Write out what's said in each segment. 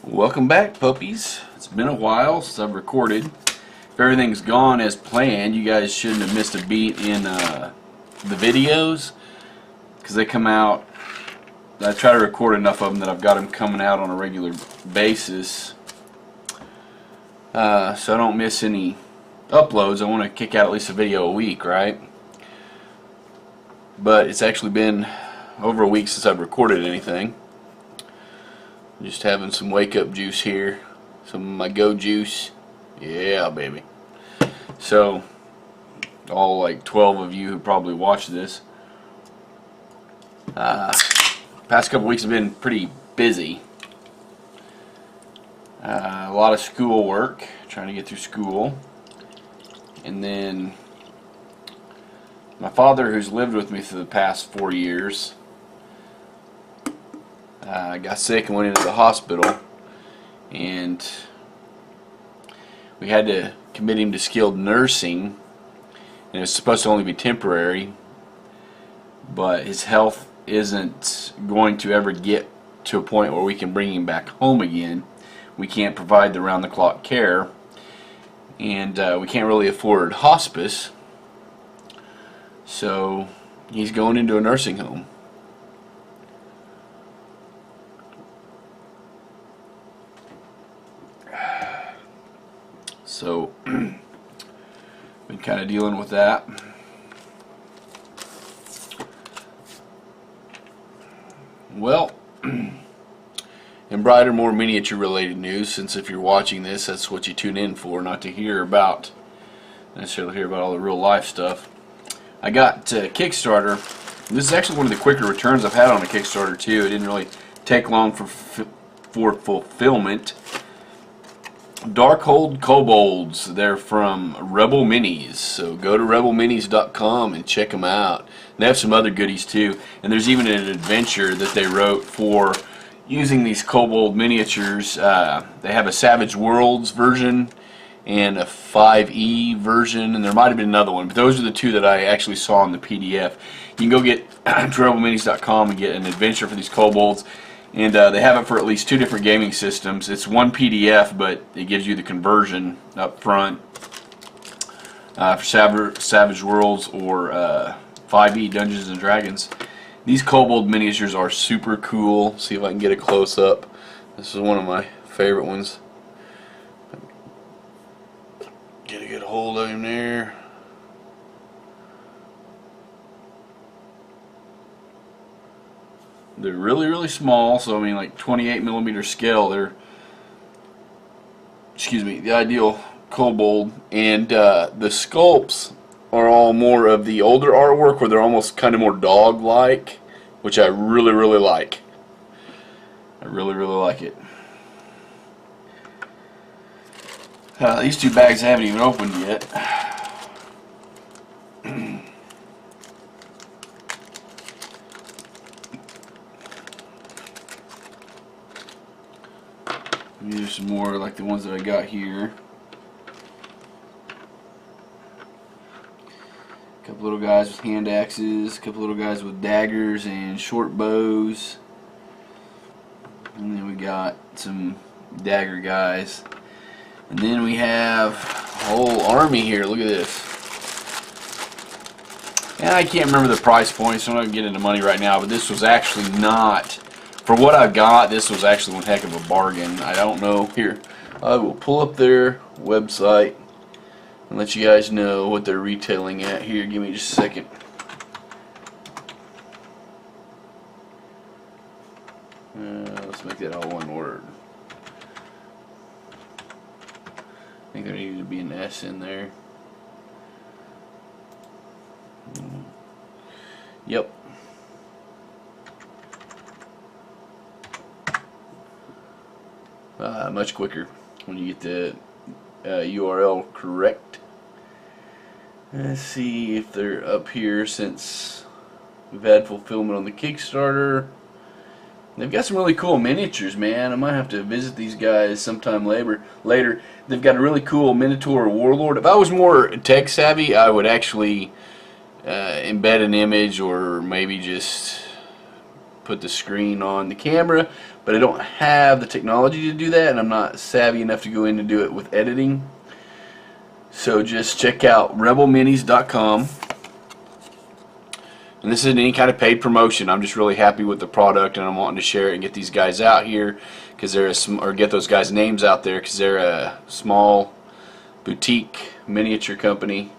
Welcome back, puppies. It's been a while since I've recorded. If everything's gone as planned, you guys shouldn't have missed a beat in the videos, because they come out. I try to record enough of them that I've got them coming out on a regular basis, so I don't miss any uploads. I want to kick out at least a video a week, right? But it's actually been over a week since I've recorded anything. Just having some wake up juice here, some of my go juice. Yeah, baby. So all like 12 of you who probably watch this, past couple weeks have been pretty busy. A lot of school work, trying to get through school, and then my father, who's lived with me for the past 4 years, got sick and went into the hospital, and we had to commit him to skilled nursing, and it's supposed to only be temporary, but his health isn't going to ever get to a point where we can bring him back home again. We can't provide the round-the-clock care, and we can't really afford hospice, so he's going into a nursing home. So, been kind of dealing with that. Well, in brighter, more miniature related news, since if you're watching this, that's what you tune in for, not to hear about, necessarily hear about all the real life stuff. I got Kickstarter. This is actually one of the quicker returns I've had on a Kickstarter too. It didn't really take long for fulfillment. Darkhold Kobolds. They're from Rebel Minis, so go to rebelminis.com and check them out. They have some other goodies too, and there's even an adventure that they wrote for using these Kobold miniatures. They have a Savage Worlds version and a 5e version, and there might have been another one, but those are the two that I actually saw in the PDF. You can go get to rebelminis.com and get an adventure for these Kobolds. And they have it for at least 2 different gaming systems. It's one PDF, but it gives you the conversion up front for Savage Worlds or 5e Dungeons and Dragons. These Kobold miniatures are super cool. See if I can get a close up. This is one of my favorite ones. Get a good hold of him there. They're really, really small, so I mean like 28mm scale. They're, excuse me, the ideal Kobold, and the sculpts are all more of the older artwork where they're almost kind of more dog-like, which I really, really like. I really, really like it. These 2 bags I haven't even opened yet. These are some more like the ones that I got here. A couple little guys with hand axes, a couple little guys with daggers and short bows. And then we got some dagger guys. And then we have a whole army here. Look at this. And I can't remember the price point, so I'm not going to get into money right now, but this was actually not... For what I got, this was actually one heck of a bargain. I don't know. Here, I will pull up their website and let you guys know what they're retailing at. Here, give me just a second. Let's make that all one word. I think there needed to be an S in there. Yep. Much quicker when you get the URL correct. Let's see if they're up here since we've had fulfillment on the Kickstarter. They've got some really cool miniatures, man. I might have to visit these guys sometime later. They've got a really cool Minotaur Warlord. If I was more tech savvy, I would actually embed an image or maybe just put the screen on the camera, but I don't have the technology to do that, and I'm not savvy enough to go in and do it with editing. So just check out rebelminis.com. And this isn't any kind of paid promotion. I'm just really happy with the product, and I'm wanting to share it and get these guys out here, because they're or get those guys' names out there, because they're a small boutique miniature company.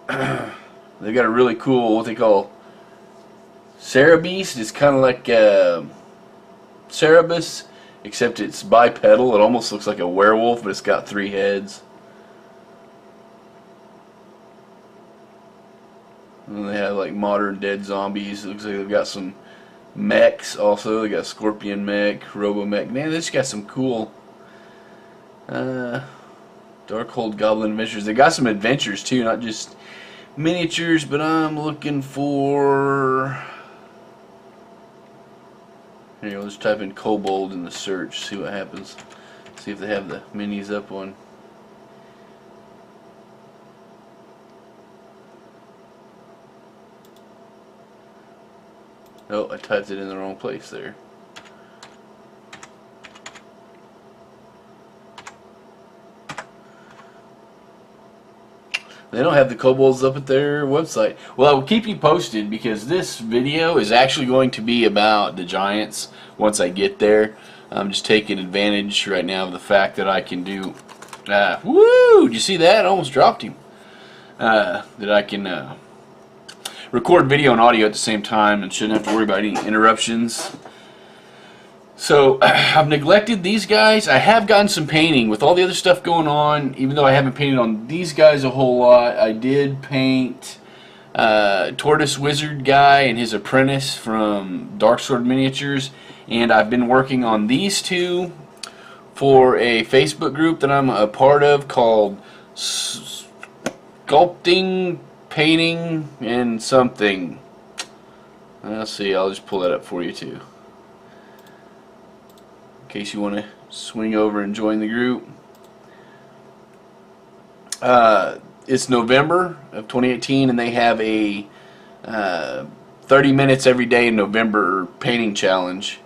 They've got a really cool, what they call Cerebeast. It's kind of like Cerebus, except it's bipedal. It almost looks like a werewolf, but it's got 3 heads. And they have like modern dead zombies. It looks like they've got some mechs also. They got Scorpion mech, Robo mech. Man, they just got some cool Darkhold Goblin adventures. They got some adventures too, not just miniatures, but I'm looking for... Here, let's type in Kobold in the search, see what happens. See if they have the minis up on. Oh, I typed it in the wrong place there. They don't have the Kobolds up at their website. Well, I will keep you posted, because this video is actually going to be about the Giants once I get there. I'm just taking advantage right now of the fact that I can do... woo! Did you see that? I almost dropped him. That I can record video and audio at the same time and shouldn't have to worry about any interruptions. So I've neglected these guys. I have gotten some painting with all the other stuff going on. Even though I haven't painted on these guys a whole lot, I did paint Tortoise Wizard guy and his apprentice from Dark Sword Miniatures, and I've been working on these two for a Facebook group that I'm a part of called Sculpting, Painting, and something. Let's see, I'll just pull that up for you too, in case you want to swing over and join the group. It's November of 2018, and they have a 30 minutes every day in November painting challenge.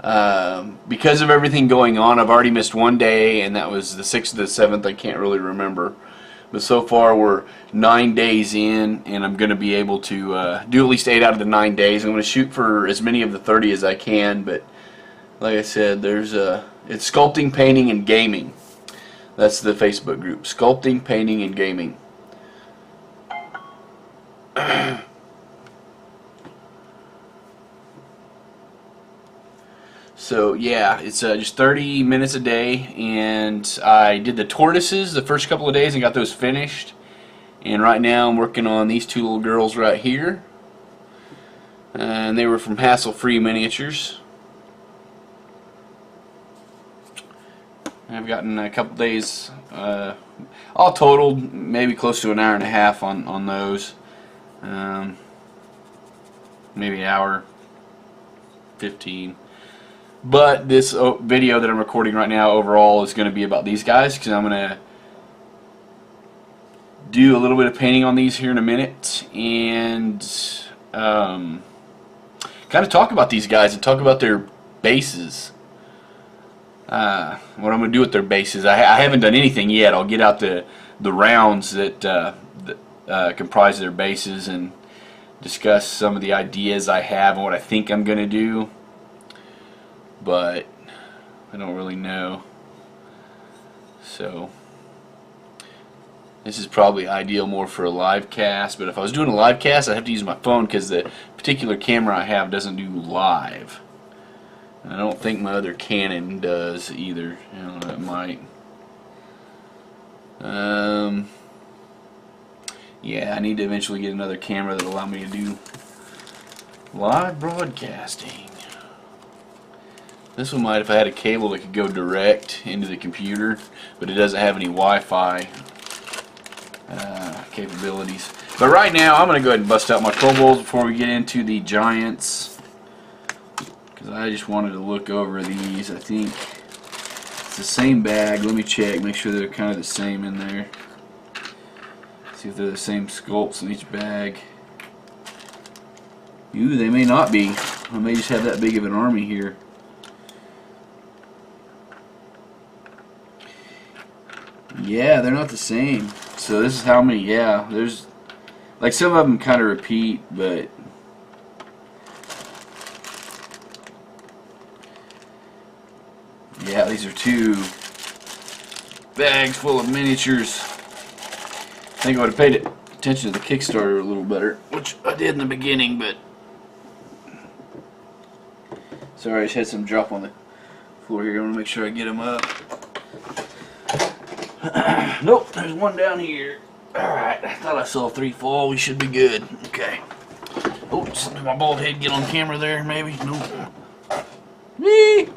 Because of everything going on, I've already missed one day, and that was the 6th or the 7th. I can't really remember. But so far we're 9 days in, and I'm going to be able to do at least 8 out of the 9 days. I'm going to shoot for as many of the 30 as I can, but like I said, there's it's Sculpting, Painting, and Gaming. That's the Facebook group. Sculpting, Painting, and Gaming. So yeah, it's just 30 minutes a day, and I did the tortoises the first couple of days and got those finished. And right now I'm working on these two little girls right here, and they were from Hassle Free Miniatures. I've gotten a couple days, all totaled maybe close to an hour and a half on those. Maybe an hour 15. But this video that I'm recording right now overall is going to be about these guys, because I'm going to do a little bit of painting on these here in a minute, and kind of talk about these guys and talk about their bases. What I'm going to do with their bases. I haven't done anything yet. I'll get out the rounds that comprise their bases and discuss some of the ideas I have and what I think I'm going to do. But I don't really know. So this is probably ideal more for a live cast, but if I was doing a live cast, I'd have to use my phone, because the particular camera I have doesn't do live. And I don't think my other Canon does either. I don't know, it might. Yeah, I need to eventually get another camera that'll allow me to do live broadcasting. This one might if I had a cable that could go direct into the computer, but it doesn't have any Wi-Fi capabilities. But right now, I'm going to go ahead and bust out my Kobolds before we get into the Giants, because I just wanted to look over these. I think it's the same bag. Let me check, make sure they're kind of the same in there. See if they're the same sculpts in each bag. Ooh, they may not be. I may just have that big of an army here. Yeah, they're not the same. So this is how many, yeah, there's, like some of them kind of repeat, but yeah, these are 2 bags full of miniatures. I think I would have paid attention to the Kickstarter a little better, which I did in the beginning, but sorry, I just had some drop on the floor here. I want to make sure I get them up. Nope, there's one down here. Alright, I thought I saw 3 fall. We should be good. Okay. Oops, did my bald head get on camera there, maybe? Nope. Whee!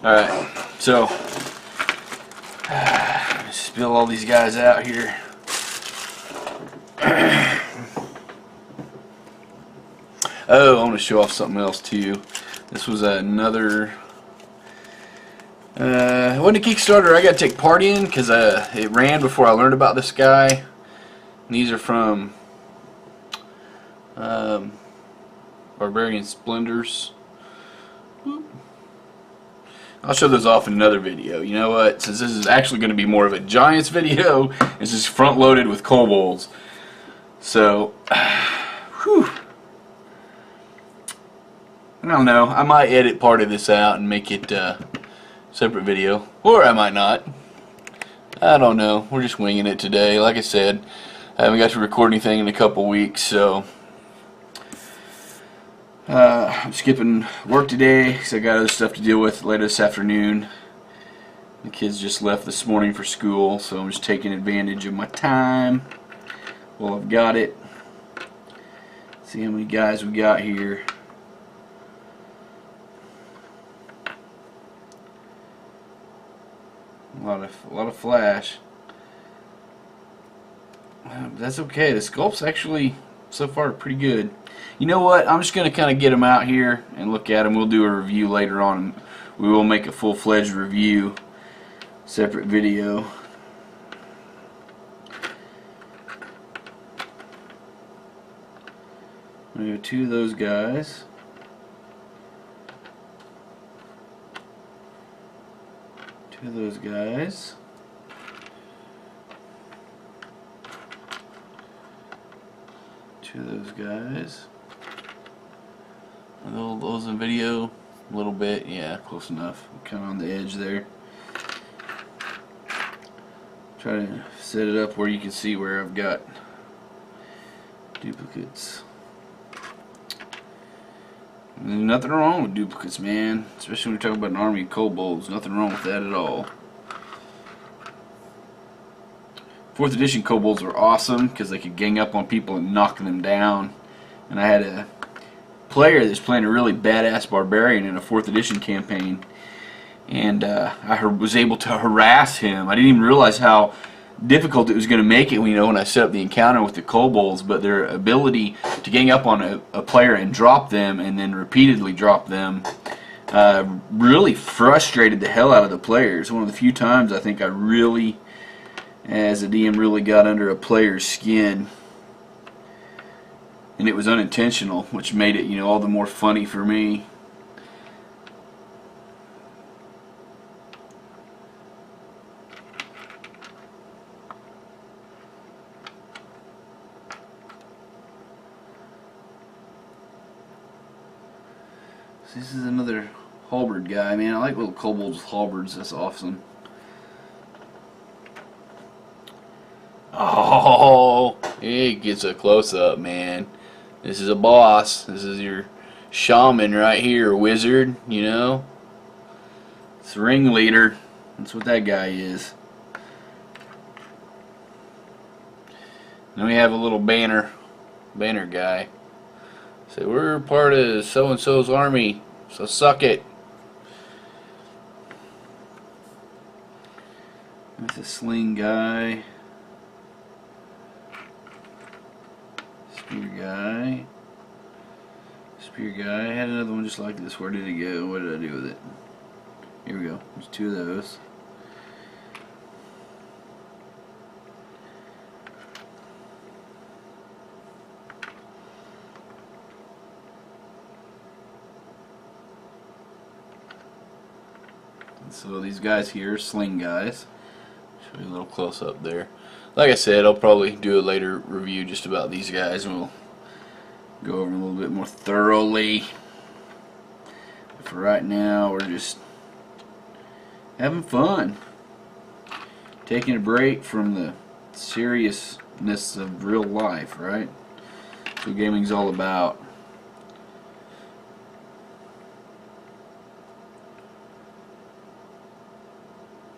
Alright, so spill all these guys out here. Oh, I want to show off something else too. This was another it wasn't a Kickstarter I got to take part in because it ran before I learned about this guy. And these are from Barbarian Splendors. I'll show those off in another video. You know what? Since this is actually going to be more of a Giants video, it's just front loaded with Kobolds. So, whew. I don't know. I might edit part of this out and make it separate video, or I might not. I don't know. We're just winging it today. Like I said, I haven't got to record anything in a couple weeks, so I'm skipping work today because I got other stuff to deal with later this afternoon. The kids just left this morning for school, so I'm just taking advantage of my time while I've got it. See how many guys we got here. A lot of flash. That's okay. The sculpt's actually so far pretty good. You know what? I'm just going to kind of get them out here and look at them. We'll do a review later on. We will make a full-fledged review, separate video. We have 2 of those guys. Two of those guys. Two of those guys. Are those in video? A little bit, yeah, close enough. Kind of on the edge there. Try to set it up where you can see where I've got duplicates. There's nothing wrong with duplicates, man. Especially when you're talking about an army of kobolds. Nothing wrong with that at all. 4th edition kobolds were awesome because they could gang up on people and knock them down. And I had a player that's playing a really badass barbarian in a 4th edition campaign. And I was able to harass him. I didn't even realize how difficult it was going to make it, you know, when I set up the encounter with the kobolds, but their ability to gang up on a player and drop them and then repeatedly drop them really frustrated the hell out of the players. One of the few times I think I really, as a DM, really got under a player's skin, and it was unintentional, which made it, you know, all the more funny for me. This is another halberd guy, man. I like little kobolds with halberds. That's awesome. Oh, he gets a close-up, man. This is a boss. This is your shaman right here, wizard, you know. It's the ringleader. That's what that guy is. Then we have a little banner guy. Say, we're part of so-and-so's army, so suck it. That's a sling guy. Spear guy. Spear guy. I had another one just like this. Where did it go? What did I do with it? Here we go. There's 2 of those. So these guys here, sling guys. Show you a little close up there. Like I said, I'll probably do a later review just about these guys, and we'll go over them a little bit more thoroughly. But for right now, we're just having fun, taking a break from the seriousness of real life, right? That's what gaming's all about.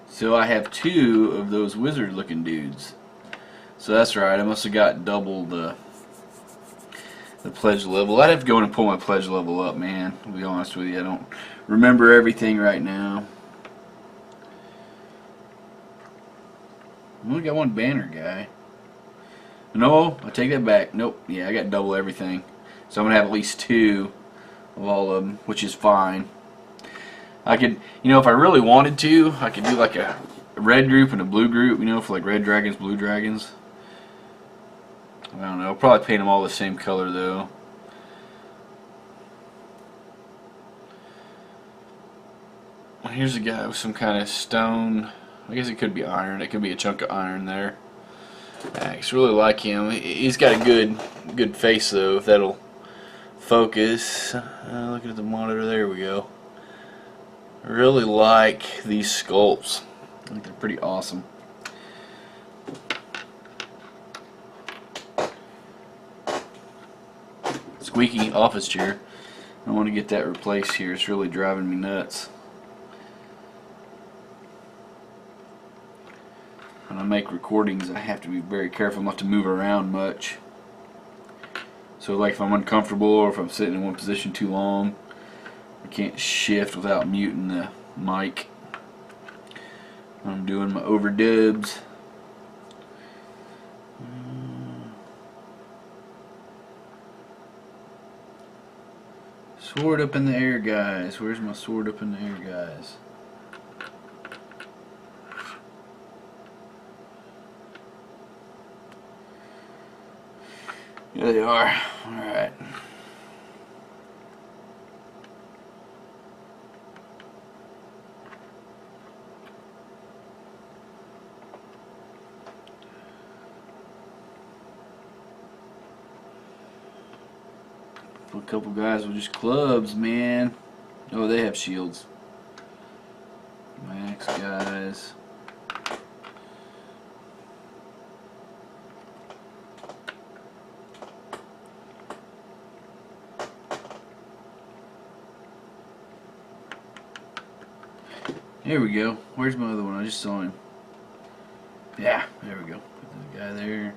So I have 2 of those wizard looking dudes. So that's right, I must have got double the pledge level. I'd have to go in and pull my pledge level up, man. To be honest with you, I don't remember everything right now. I only got 1 banner guy. No, I take that back. Nope, yeah, I got double everything. So I'm going to have at least 2 of all of them, which is fine. I could, you know, if I really wanted to, I could do like a red group and a blue group, you know, for like red dragons, blue dragons. I don't know, I'll probably paint them all the same color though. Here's a guy with some kind of stone. I guess it could be iron. It could be a chunk of iron there. I just really like him. He's got a good face though, if that'll focus. Looking at the monitor, there we go. I really like these sculpts. I think they're pretty awesome. Squeaky office chair. I want to get that replaced here. It's really driving me nuts. When I make recordings, I have to be very careful not to move around much. So like if I'm uncomfortable or if I'm sitting in one position too long, I can't shift without muting the mic. I'm doing my overdubs. Sword up in the air, guys. Where's my sword up in the air, guys? Here they are. Alright. A couple guys with just clubs, man. Oh, they have shields. Max guys. Here we go. Where's my other one? I just saw him. Yeah, there we go. Put the guy there.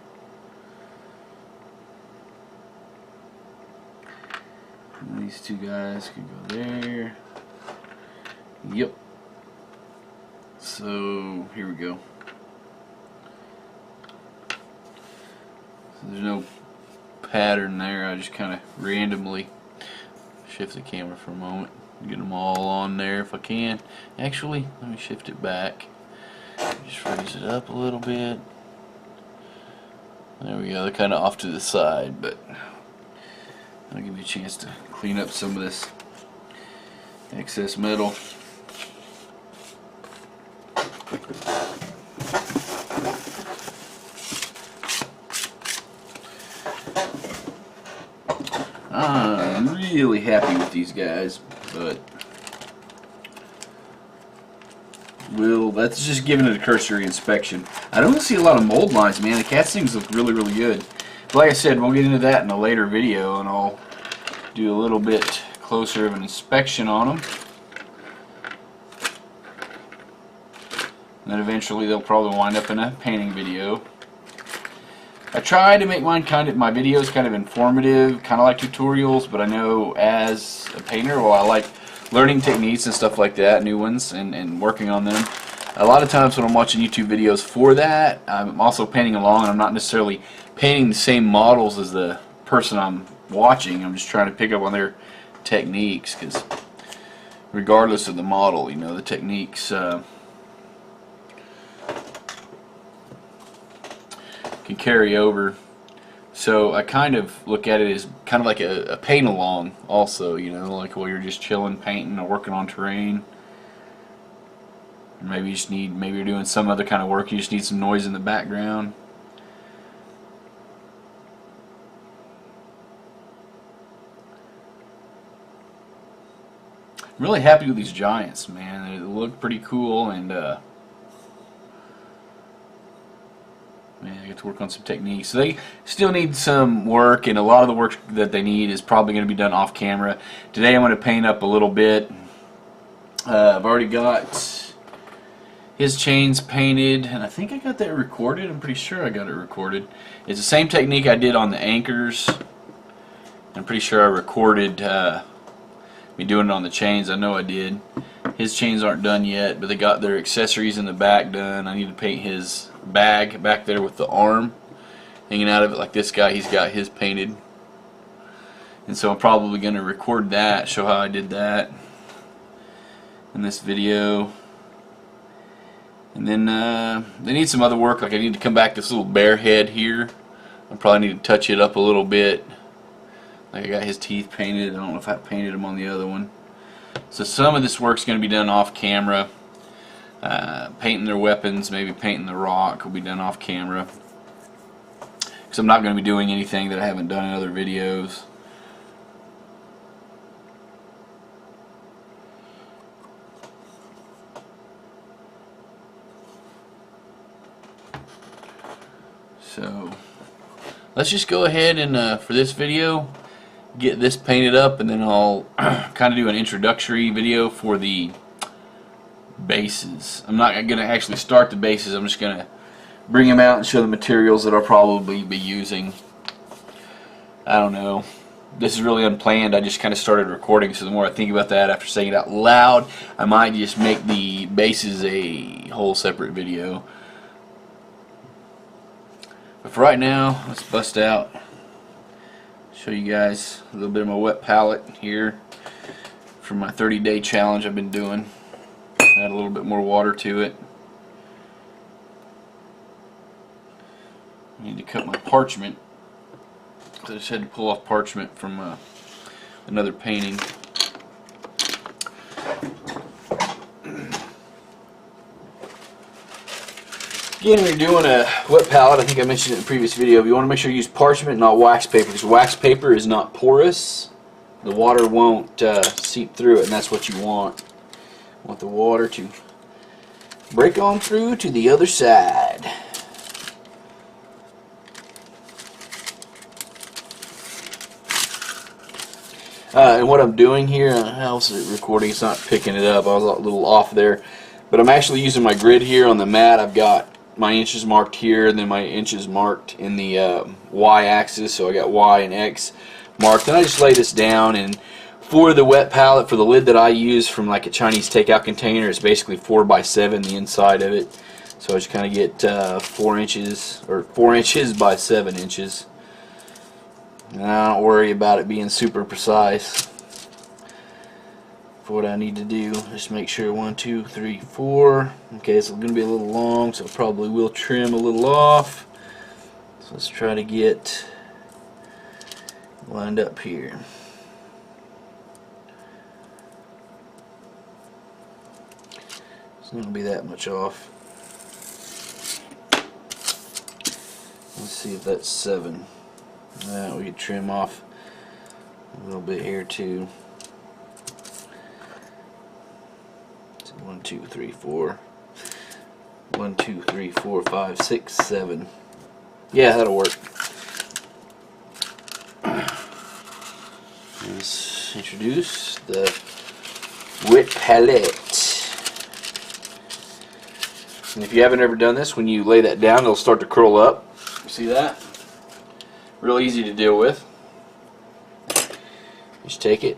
And these 2 guys can go there. Yep. So here we go. So there's no pattern there. I just kind of randomly shift the camera for a moment. Get them all on there if I can. Actually, let me shift it back. Just raise it up a little bit. There we go. They're kind of off to the side, but that'll give me a chance to clean up some of this excess metal. I'm really happy with these guys, but that's just giving it a cursory inspection. I don't see a lot of mold lines, man. The castings look really, really good. But like I said, we'll get into that in a later video, and I'll do a little bit closer of an inspection on them. And then eventually they'll probably wind up in a painting video. I try to make my videos kind of informative, kind of like tutorials, but I know as a painter, well, I like learning techniques and stuff like that, new ones, and working on them. A lot of times when I'm watching YouTube videos for that, I'm also painting along, and I'm not necessarily painting the same models as the person I'm watching. I'm just trying to pick up on their techniques, because regardless of the model, you know, the techniques can carry over. So I kind of look at it as kind of like a paint along also, you know, like while you're just chilling, painting or working on terrain. Maybe you just need, maybe you're doing some other kind of work, you just need some noise in the background. I'm really happy with these giants, man. They look pretty cool, and man, I get to work on some techniques. So they still need some work, and a lot of the work that they need is probably going to be done off camera. Today I'm going to paint up a little bit. I've already got his chains painted, and I think I got that recorded. I'm pretty sure I got it recorded. It's the same technique I did on the anchors. I'm pretty sure I recorded me doing it on the chains. I know I did. His chains aren't done yet, but they got their accessories in the back done. I need to paint his bag back there with the arm hanging out of it like this guy. He's got his painted. And so I'm probably going to record that, show how I did that in this video. And then they need some other work. Like I need to come back this little bear head here. I probably need to touch it up a little bit. Like I got his teeth painted. I don't know if I painted them on the other one. So some of this work's going to be done off camera. Painting their weapons, maybe painting the rock will be done off camera. Because I'm not going to be doing anything that I haven't done in other videos. So let's just go ahead and for this video get this painted up, and then I'll kind of do an introductory video for the bases. I'm not going to actually start the bases. I'm just going to bring them out and show the materials that I'll probably be using. I don't know. This is really unplanned. I just kind of started recording, so the more I think about that after saying it out loud, I might just make the bases a whole separate video. But for right now, let's bust out. Show you guys a little bit of my wet palette here from my 30-day challenge I've been doing. Add a little bit more water to it. I need to cut my parchment. I just had to pull off parchment from another painting. Again, when you're doing a wet palette, I think I mentioned it in a previous video, but you want to make sure you use parchment, not wax paper, because wax paper is not porous. The water won't seep through it, and that's what you want. You want the water to break on through to the other side. And what I'm doing here, how's it recording? It's not picking it up. I was a little off there. But I'm actually using my grid here on the mat. I've got my inches marked here, and then my inches marked in the y-axis. So I got y and x marked. And I just lay this down. And for the wet palette, for the lid that I use from like a Chinese takeout container, it's basically 4x7 the inside of it. So I just kind of get 4 inches, or 4 inches by 7 inches. And I don't worry about it being super precise. For what I need to do, just make sure 1, 2, 3, 4. Okay, it's going to be a little long, so I probably will trim a little off. So let's try to get lined up here. It's not going to be that much off. Let's see if that's 7. We can trim off a little bit here too. 1, 2, 3, 4. 1, 2, 3, 4, 5, 6, 7. Yeah, that'll work. Let's introduce the wet palette. And if you haven't ever done this, when you lay that down, it'll start to curl up. See that? Real easy to deal with. Just take it.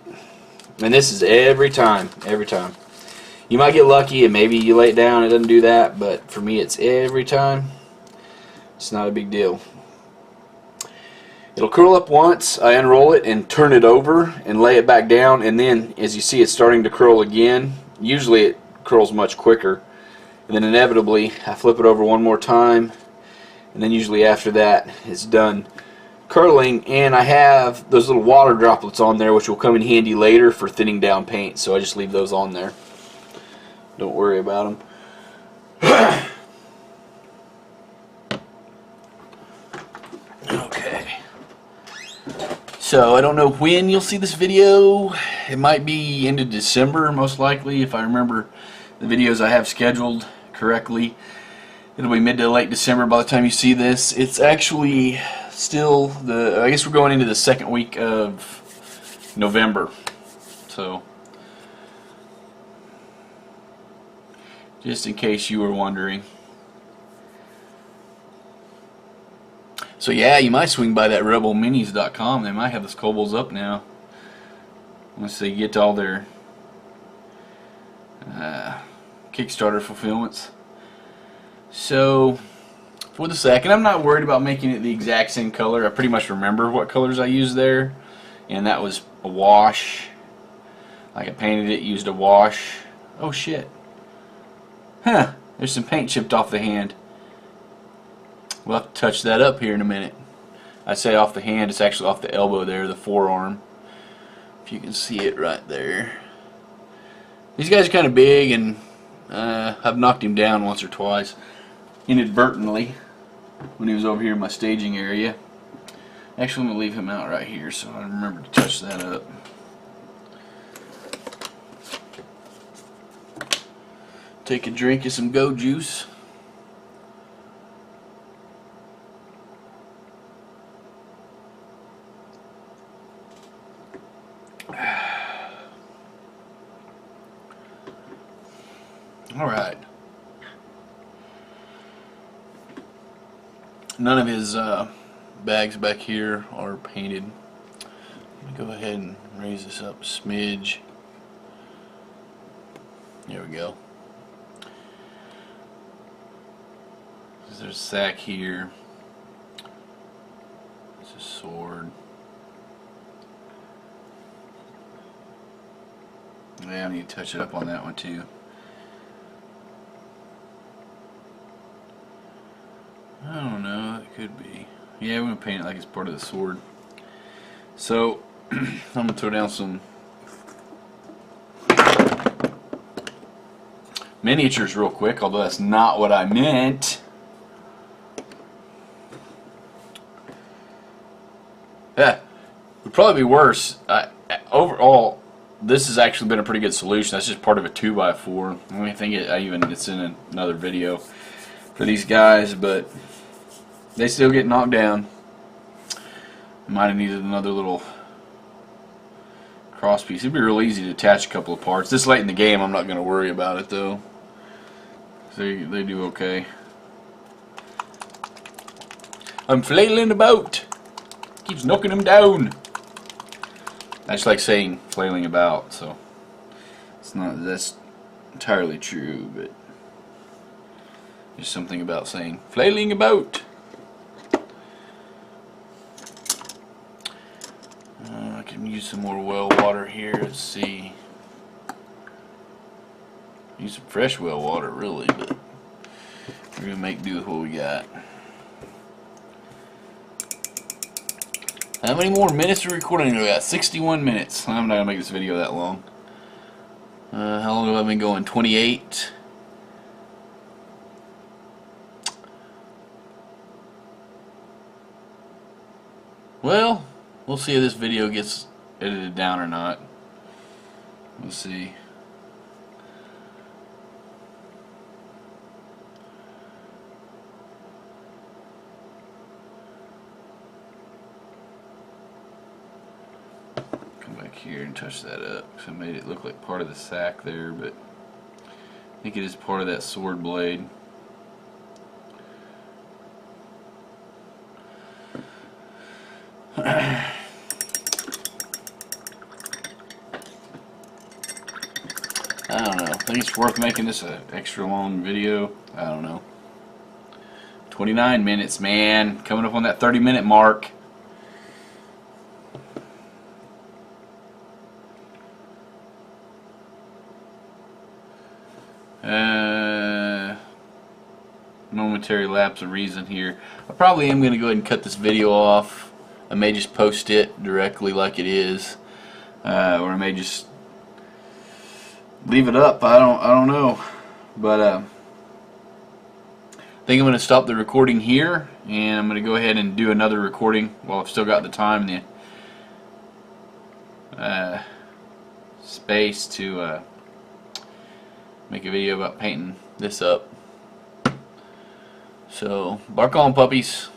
And this is every time. Every time. You might get lucky and maybe you lay it down, it doesn't do that, but for me it's every time. It's not a big deal. It'll curl up once, I unroll it and turn it over and lay it back down, and then as you see it's starting to curl again. Usually it curls much quicker. And then inevitably I flip it over one more time, and then usually after that it's done curling, and I have those little water droplets on there which will come in handy later for thinning down paint, so I just leave those on there. Don't worry about them. Okay. So I don't know when you'll see this video. It might be into December, most likely, if I remember the videos I have scheduled correctly. It'll be mid to late December by the time you see this. It's actually still I guess we're going into the second week of November. So, just in case you were wondering. So yeah, you might swing by that rebelminis.com. They might have this Kobolds up now. Once they get all their Kickstarter fulfillments. So, for the second, I'm not worried about making it the exact same color. I pretty much remember what colors I used there. And that was a wash. Like I painted it, used a wash. Oh shit. Huh, there's some paint chipped off the hand. We'll have to touch that up here in a minute. I say off the hand, it's actually off the elbow there, the forearm. If you can see it right there. These guys are kind of big, and I've knocked him down once or twice inadvertently when he was over here in my staging area. Actually, I'm going to leave him out right here so I remember to touch that up. Take a drink of some Go Juice. Alright. None of his bags back here are painted. Let me go ahead and raise this up a smidge. There we go. There's a sack here. There's a sword. Yeah, I need to touch it up on that one too. I don't know, it could be. Yeah, we're going to paint it like it's part of the sword. So, I'm going to throw down some miniatures real quick, although that's not what I meant. Yeah, would probably be worse. Overall, this has actually been a pretty good solution. That's just part of a 2x4. I think it's in another video for these guys, but they still get knocked down. Might have needed another little cross piece. It'd be real easy to attach a couple of parts. This late in the game, I'm not going to worry about it though. They do okay. I'm flailing about. Keeps knocking them down. That's like saying flailing about, so that's entirely true, but there's something about saying flailing about. I can use some more well water here. Let's see. Use some fresh well water, really, but we're gonna make do with what we got. How many more minutes are we recording? We got 61 minutes. I'm not gonna make this video that long. How long have I been going? 28. Well, we'll see if this video gets edited down or not. We'll see. Come back here and touch that up. So I made it look like part of the sack there, but I think it is part of that sword blade. I don't know. I think it's worth making this an extra long video. I don't know. 29 minutes, man. Coming up on that 30-minute mark. Momentary lapse of reason here. I probably am going to go ahead and cut this video off. I may just post it directly like it is, or I may just leave it up. I don't know, but I think I'm going to stop the recording here, and I'm going to go ahead and do another recording while I've still got the time and the space to make a video about painting this up. So, bark on, puppies.